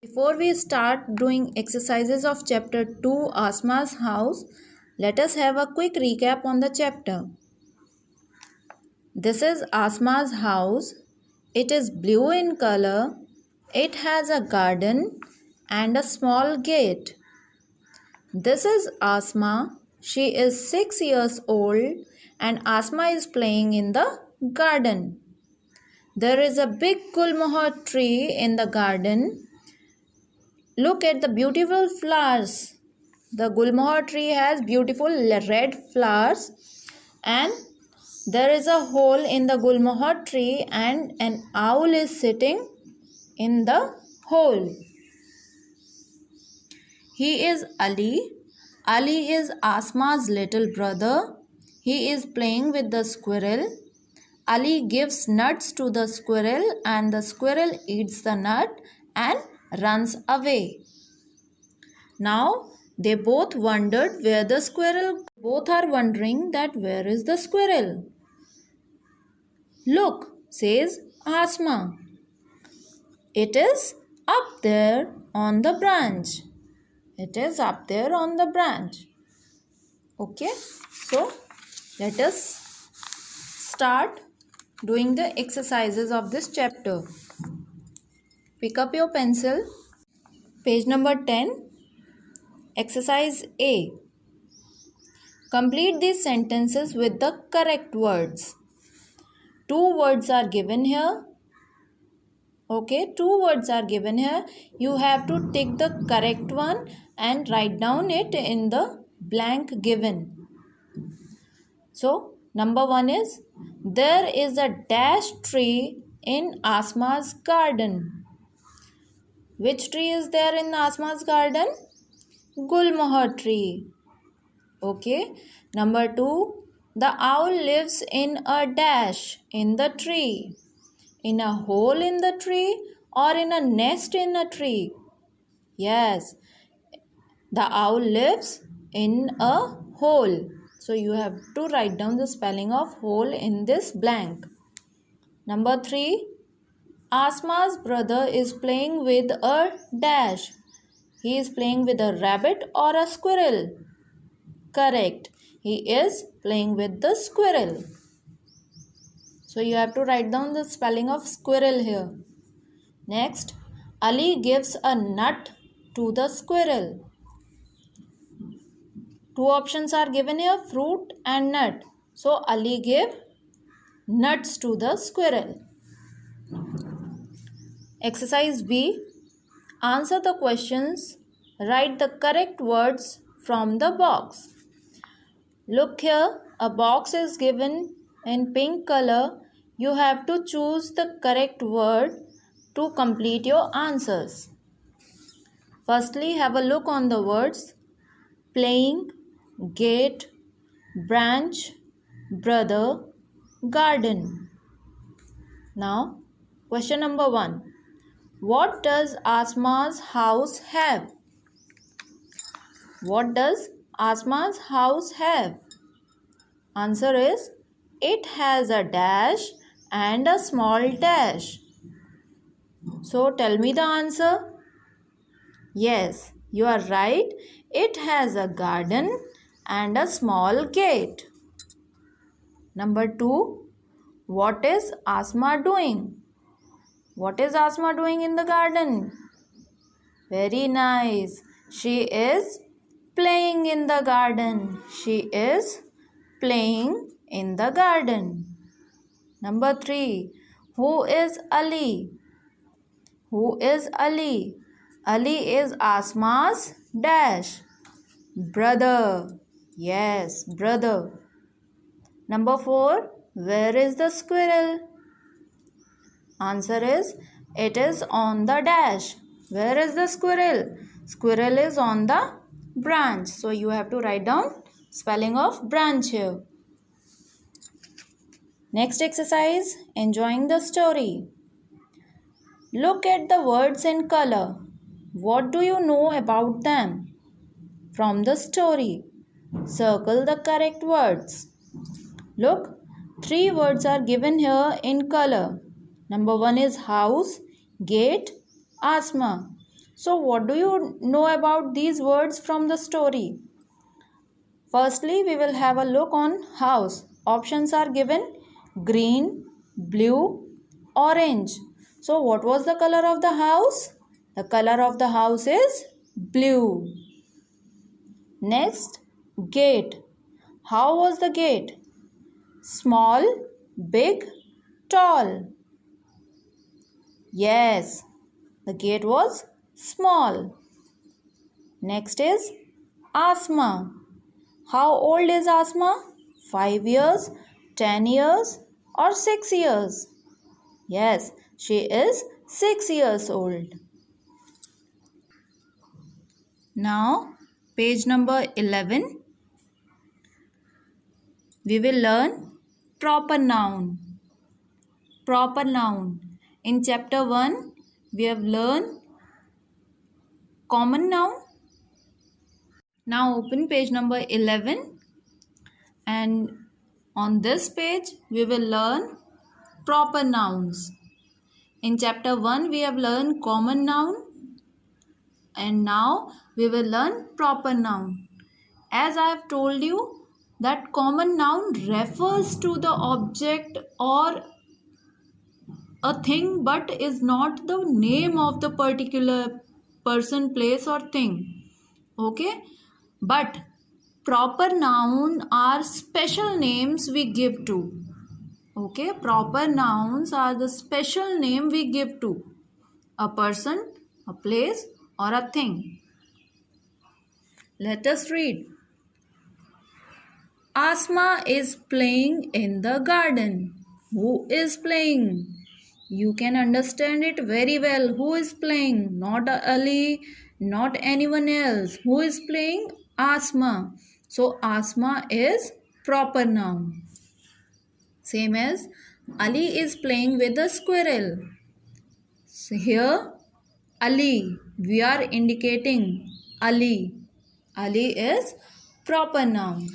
Before we start doing exercises of chapter 2 Asma's house, let us have a quick recap on the chapter. This is Asma's house. It is blue in color. It has a garden and a small gate. This is Asma. She is 6 years old and Asma is playing in the garden. There is a big gulmohar tree in the garden. Look at the beautiful flowers. The gulmohar tree has beautiful red flowers and there is a hole in the gulmohar tree and an owl is sitting in the hole. He is Ali. Ali is Asma's little brother. He is playing with the squirrel. Ali gives nuts to the squirrel and the squirrel eats the nut and runs away. Now they both wondered where the squirrel. Both are wondering that where is the squirrel. Look, says Asma. It is up there on the branch. It is up there on the branch. Okay, so let us start doing the exercises of this chapter. Pick up your pencil. Page number 10. Exercise A. Complete these sentences with the correct words. 2 words are given here. Okay, 2 words are given here. You have to take the correct one and write down it in the blank given. So, number 1 is, there is a dash tree in Asma's garden. Which tree is there in Asma's garden? Gulmohar tree. Okay. Number 2. The owl lives in a dash in the tree. In a hole in the tree or in a nest in a tree? Yes. The owl lives in a hole. So you have to write down the spelling of hole in this blank. Number 3. Asma's brother is playing with a dash. He is playing with a rabbit or a squirrel. Correct. He is playing with the squirrel. So you have to write down the spelling of squirrel here. Next, Ali gives a nut to the squirrel. 2 options are given here, fruit and nut. So Ali gave nuts to the squirrel. Exercise B. Answer the questions. Write the correct words from the box. Look here, a box is given in pink color. You have to choose the correct word to complete your answers. Firstly, have a look on the words playing, gate, branch, brother, garden. Now, question number 1. What does Asma's house have? What does Asma's house have? Answer is, it has a dash and a small dash. So tell me the answer. Yes, you are right. It has a garden and a small gate. Number 2. What is Asma doing? What is Asma doing in the garden? Very nice. She is playing in the garden. She is playing in the garden. Number 3. Who is Ali? Who is Ali? Ali is Asma's dash. Brother. Yes, brother. Number 4. Where is the squirrel? Answer is, it is on the dash. Where is the squirrel? Squirrel is on the branch. So you have to write down spelling of branch here. Next exercise, enjoying the story. Look at the words in color. What do you know about them? From the story, circle the correct words. Look, 3 words are given here in color. Number 1 is house, gate, Asma. So what do you know about these words from the story? Firstly, we will have a look on house. Options are given: green, blue, orange. So what was the color of the house? The color of the house is blue. Next, gate. How was the gate? Small, big, tall. Yes, the gate was small. Next is Asma. How old is Asma? 5 years, 10 years, or 6 years? Yes, she is 6 years old. Now, page number 11. We will learn proper noun. Proper noun. In chapter 1, we have learned common noun. Now open page number 11, and on this page we will learn proper nouns. In chapter 1 we have learned common noun, and now we will learn proper noun. As I have told you that common noun refers to the object or a thing but is not the name of the particular person, place or thing. Okay? But proper noun are special names we give to. Okay? Proper nouns are the special name we give to a person, a place or a thing. Let us read. Asma is playing in the garden. Who is playing? You can understand it very well. Who is playing? Not Ali, not anyone else. Who is playing? Asma. So Asma is proper noun. Same as Ali is playing with a squirrel. So here Ali, we are indicating Ali. Ali is proper noun.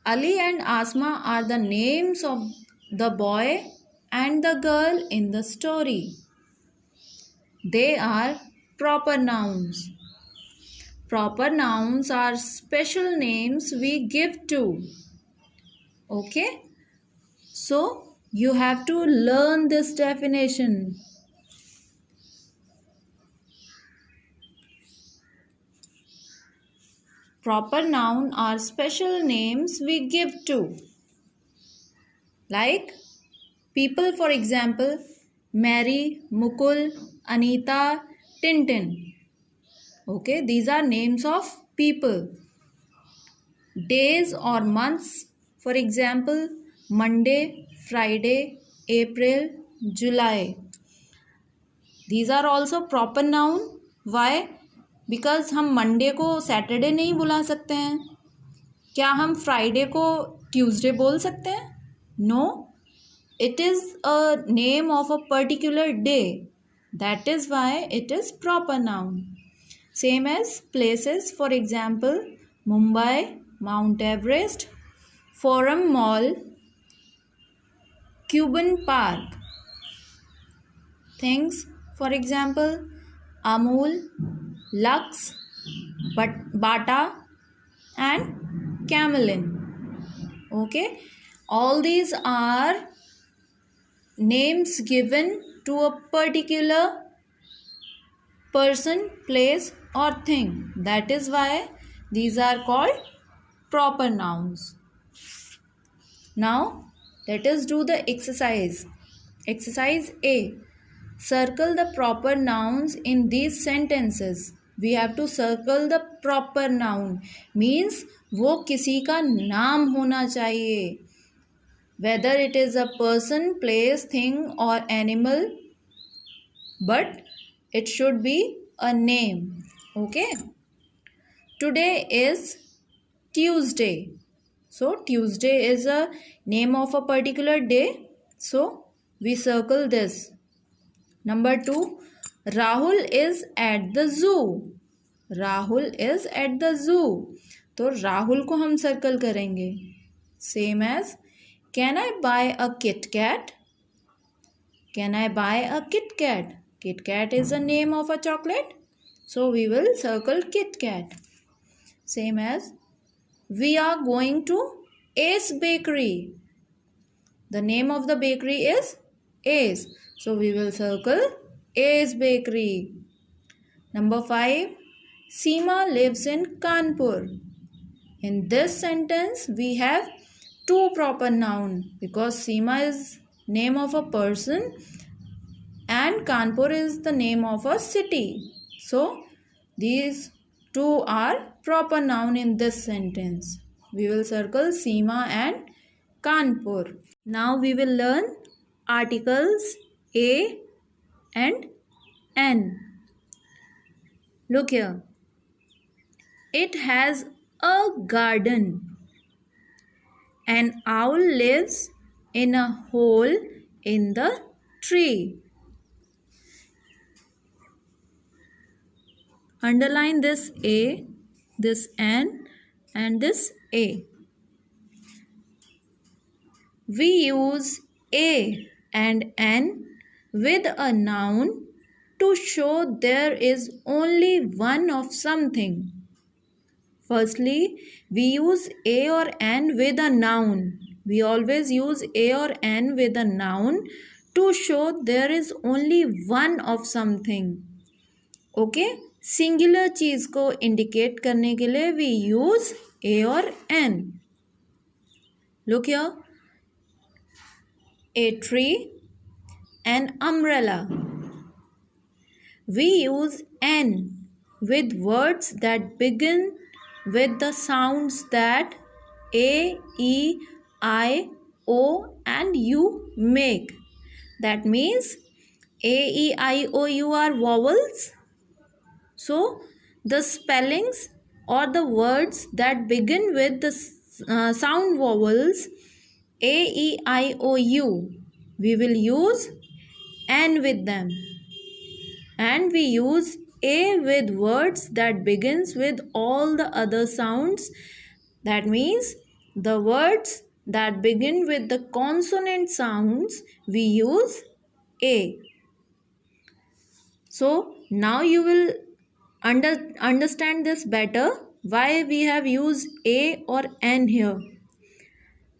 Ali and Asma are the names of the boy and the girl in the story. They are proper nouns. Proper nouns are special names we give to. Okay? So, you have to learn this definition. Proper noun are special names we give to. Like people, for example, Mary, Mukul, Anita, Tintin. Okay, these are names of people. Days or months, for example, Monday, Friday, April, July. These are also proper noun. Why? Because हम Monday को Saturday नहीं बुला सकते हैं. क्या हम Friday को Tuesday बोल सकते हैं? No. It is a name of a particular day. That is why it is proper noun. Same as places, for example, Mumbai, Mount Everest, Forum Mall, Cuban Park. Things, for example, Amul, Lux, Bata and Camelin. Okay, all these are names given to a particular person, place or thing. That is why these are called proper nouns. Now let us do the exercise. Exercise A. Circle the proper nouns in these sentences. We have to circle the proper noun. Means वो किसी का नाम होना चाहिए. Whether it is a person, place, thing or animal, but it should be a name. Okay. Today is Tuesday. So Tuesday is a name of a particular day. So we circle this. Number 2, Rahul is at the zoo. Rahul is at the zoo. तो राहुल को हम circle करेंगे. Same as, can I buy a Kit Kat? Can I buy a Kit Kat? Kit Kat is the name of a chocolate. So we will circle Kit Kat. Same as we are going to Ace Bakery. The name of the bakery is Ace. So we will circle Ace Bakery. Number 5. Seema lives in Kanpur. In this sentence we have two proper nouns because Seema is name of a person and Kanpur is the name of a city. So these two are proper noun in this sentence. We will circle Seema and Kanpur. Now we will learn articles A and N. Look here. It has a garden. An owl lives in a hole in the tree. Underline this A, this N and this A. We use A and N with a noun to show there is only one of something. Firstly, we use A or N with a noun. We always use A or N with a noun to show there is only one of something. Okay? Singular चीज को indicate करने के लिए we use A और an. Look here. A tree, an umbrella. We use N with words that begin with the sounds that A, E, I, O and U make. That means A, E, I, O, U are vowels. So the spellings or the words that begin with the sound vowels A, E, I, O, U, we will use N with them. And we use A with words that begins with all the other sounds. That means the words that begin with the consonant sounds, we use A. So now you will understand this better, why we have used A or N here.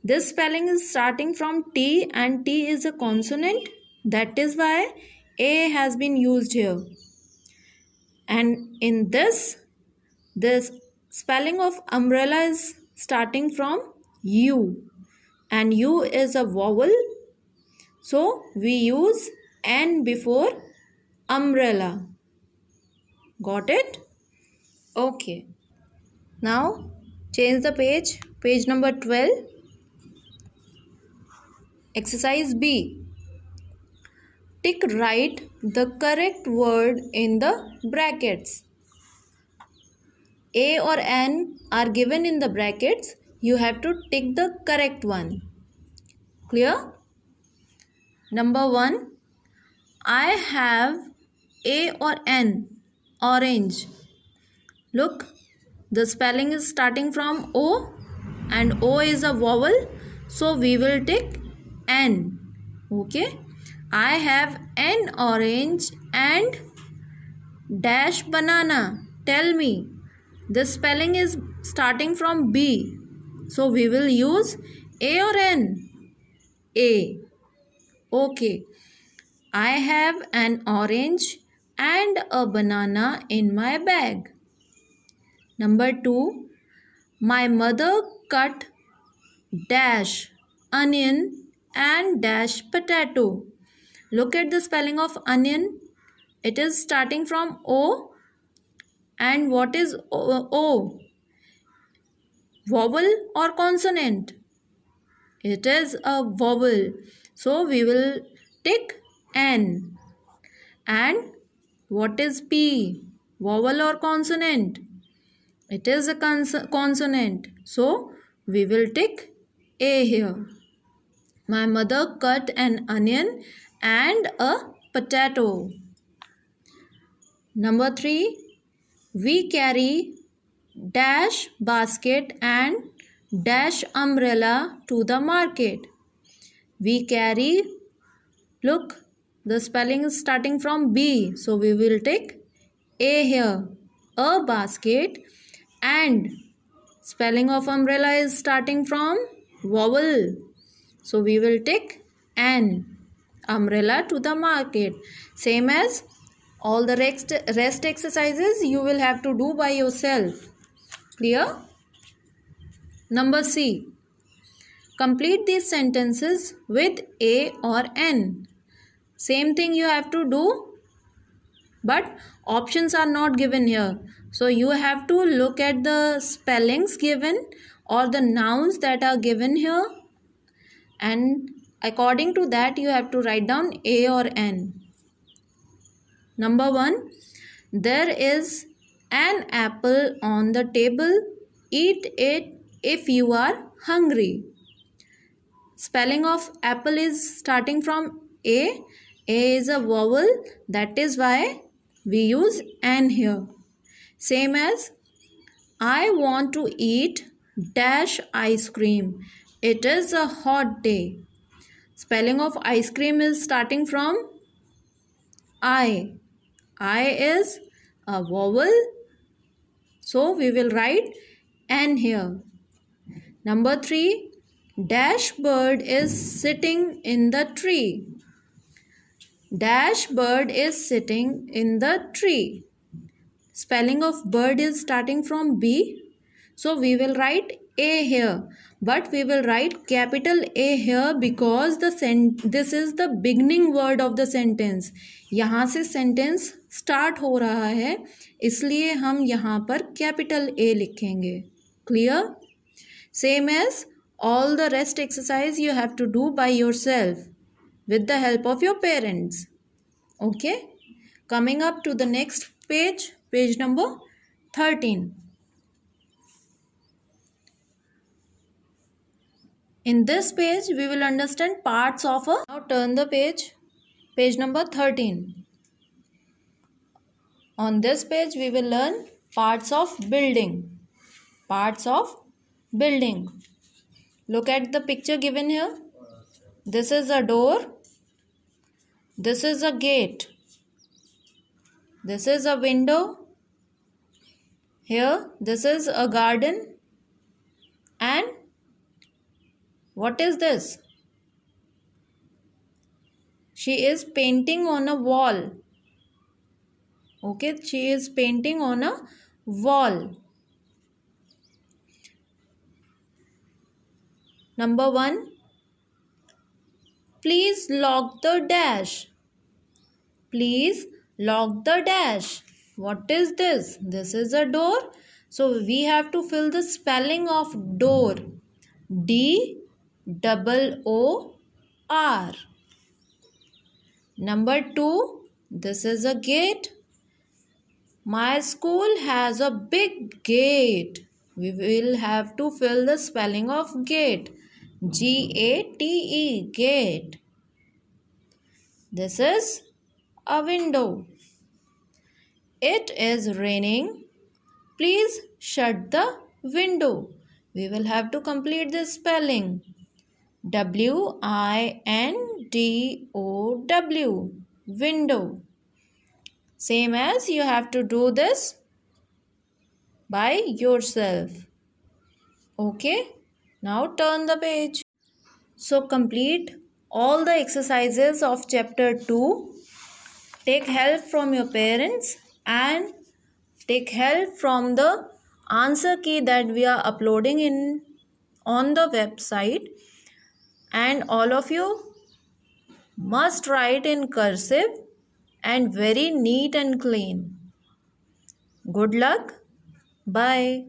This spelling is starting from T and T is a consonant. That is why A has been used here. And in this spelling of umbrella is starting from U. And U is a vowel. So we use N before umbrella. Got it? Okay. Now change the page. Page number 12. Exercise B. Tick right the correct word in the brackets. A or N are given in the brackets. You have to tick the correct one. Clear? Number 1. I have A or N. Orange. Look, the spelling is starting from O and O is a vowel. So we will tick N. Okay. I have an orange and dash banana. Tell me. The spelling is starting from B. So we will use A or N? A. Okay. I have an orange and a banana in my bag. Number 2. My mother cut dash onion and dash potato. Look at the spelling of onion. It is starting from O. And what is O? Vowel or consonant? It is a vowel. So we will tick N. And what is P? Vowel or consonant? It is a consonant. So we will tick A here. My mother cut an onion and a potato. Number 3. We carry dash basket and dash umbrella to the market. We carry, look, The spelling is starting from B. So we will take A here. A basket. And spelling of umbrella is starting from vowel. So we will take N. Umbrella to the market. Same as all the rest exercises you will have to do by yourself. Clear? Number C. Complete these sentences with A or N. Same thing you have to do, but options are not given here. So you have to look at the spellings given or the nouns that are given here, and according to that you have to write down A or N. Number 1. There is an apple on the table. Eat it if you are hungry. Spelling of apple is starting from A. A is a vowel, that is why we use N here. Same as I want to eat dash ice cream. It is a hot day. Spelling of ice cream is starting from I. I is a vowel, so we will write N here. Number 3. Dash bird is sitting in the tree. Dash bird is sitting in the tree. Spelling of bird is starting from B. So we will write A here. But we will write capital A here because this is the beginning word of the sentence. यहाँ से sentence start हो रहा है, इसलिए हम यहाँ पर capital A लिखेंगे. Clear? Same as all the rest exercise you have to do by yourself with the help of your parents. Okay? Coming up to the next page, page number 13. In this page, we will understand parts of a... Now turn the page, page number 13. On this page, we will learn parts of building. Parts of building. Look at the picture given here. This is a door. This is a gate. This is a window. Here, this is a garden. And what is this? She is painting on a wall. Okay, she is painting on a wall. Number 1. Please lock the dash. Please lock the dash. What is this? This is a door. So we have to fill the spelling of door. D-double-O-R. Number 2. This is a gate. My school has a big gate. We will have to fill the spelling of gate. G-A-T-E, gate. This is a window. It is raining. Please shut the window. We will have to complete this spelling. W-I-N-D-O-W, window. Same as you have to do this by yourself. Okay. Now turn the page. So complete all the exercises of chapter 2. Take help from your parents and take help from the answer key that we are uploading on the website. And all of you must write in cursive and very neat and clean. Good luck. Bye.